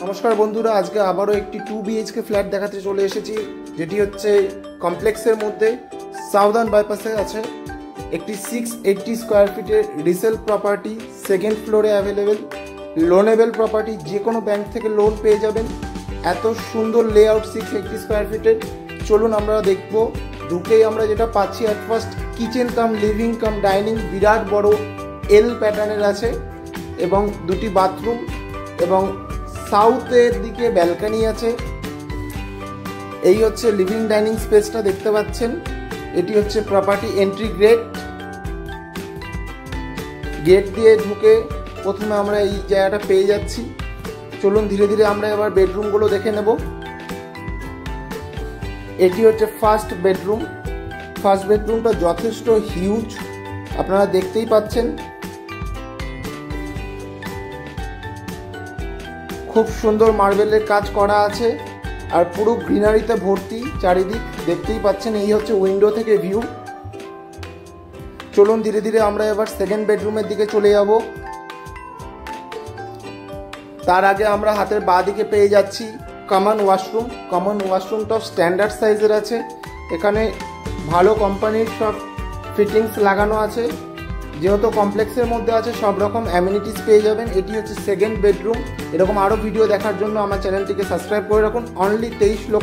নমস্কার বন্ধুরা, আজকে আবারও একটি 2 BHK ফ্ল্যাট দেখাতে চলে এসেছি, যেটি হচ্ছে কমপ্লেক্সের মধ্যে সাউদার্ন বাইপাসে আছে। একটি 680 স্কোয়ার ফিটের রিসেল প্রপার্টি, সেকেন্ড ফ্লোরে অ্যাভেলেবেল, লোনেবল প্রপার্টি, যে কোনো ব্যাংক থেকে লোন পেয়ে যাবেন। এত সুন্দর লেআউট 680 স্কোয়ার ফিটের। চলুন আমরা দেখব। ঢুকেই আমরা যেটা পাচ্ছি, at first kitchen cum living cum dining, বিরাট বড় এল প্যাটার্নের আছে এবং দুটি বাথরুম এবং সাউথের দিকে ব্যালকনি আছে। এই হচ্ছে লিভিং ডাইনিং স্পেসটা দেখতে পাচ্ছেন। এটি হচ্ছে প্রপার্টি এন্ট্রি গেট দিয়ে ঢুকে প্রথমে আমরা এই জায়গাটা পেয়ে যাচ্ছি। চলুন ধীরে ধীরে আমরা এবার বেডরুমগুলো দেখে নেব। এটি হচ্ছে ফার্স্ট বেডরুমটা যথেষ্ট হিউজ, আপনারা দেখতেই পাচ্ছেন। খুব সুন্দর মার্বেলের কাজ করা আছে আর পুরো গ্রিনারিতে ভর্তি চারিদিক, দেখতেই পাচ্ছেন। এই হচ্ছে উইন্ডো থেকে ভিউ। চলুন ধীরে ধীরে আমরা এবার সেকেন্ড বেডরুমের দিকে চলে যাব। তার আগে আমরা হাতের বাঁ দিকে পেয়ে যাচ্ছি কমন ওয়াশরুমটা স্ট্যান্ডার্ড সাইজের আছে। এখানে ভালো কোম্পানির সব ফিটিংস লাগানো আছে। যেহেতু কমপ্লেক্সের মধ্যে আছে, সব রকম অ্যামিনিটিস পেয়ে যাবেন। এটি হচ্ছে সেকেন্ড বেডরুম। এরকম আরও ভিডিও দেখার জন্য আমার চ্যানেলটিকে সাবস্ক্রাইব করে রাখুন। অনলি 23 লক্ষ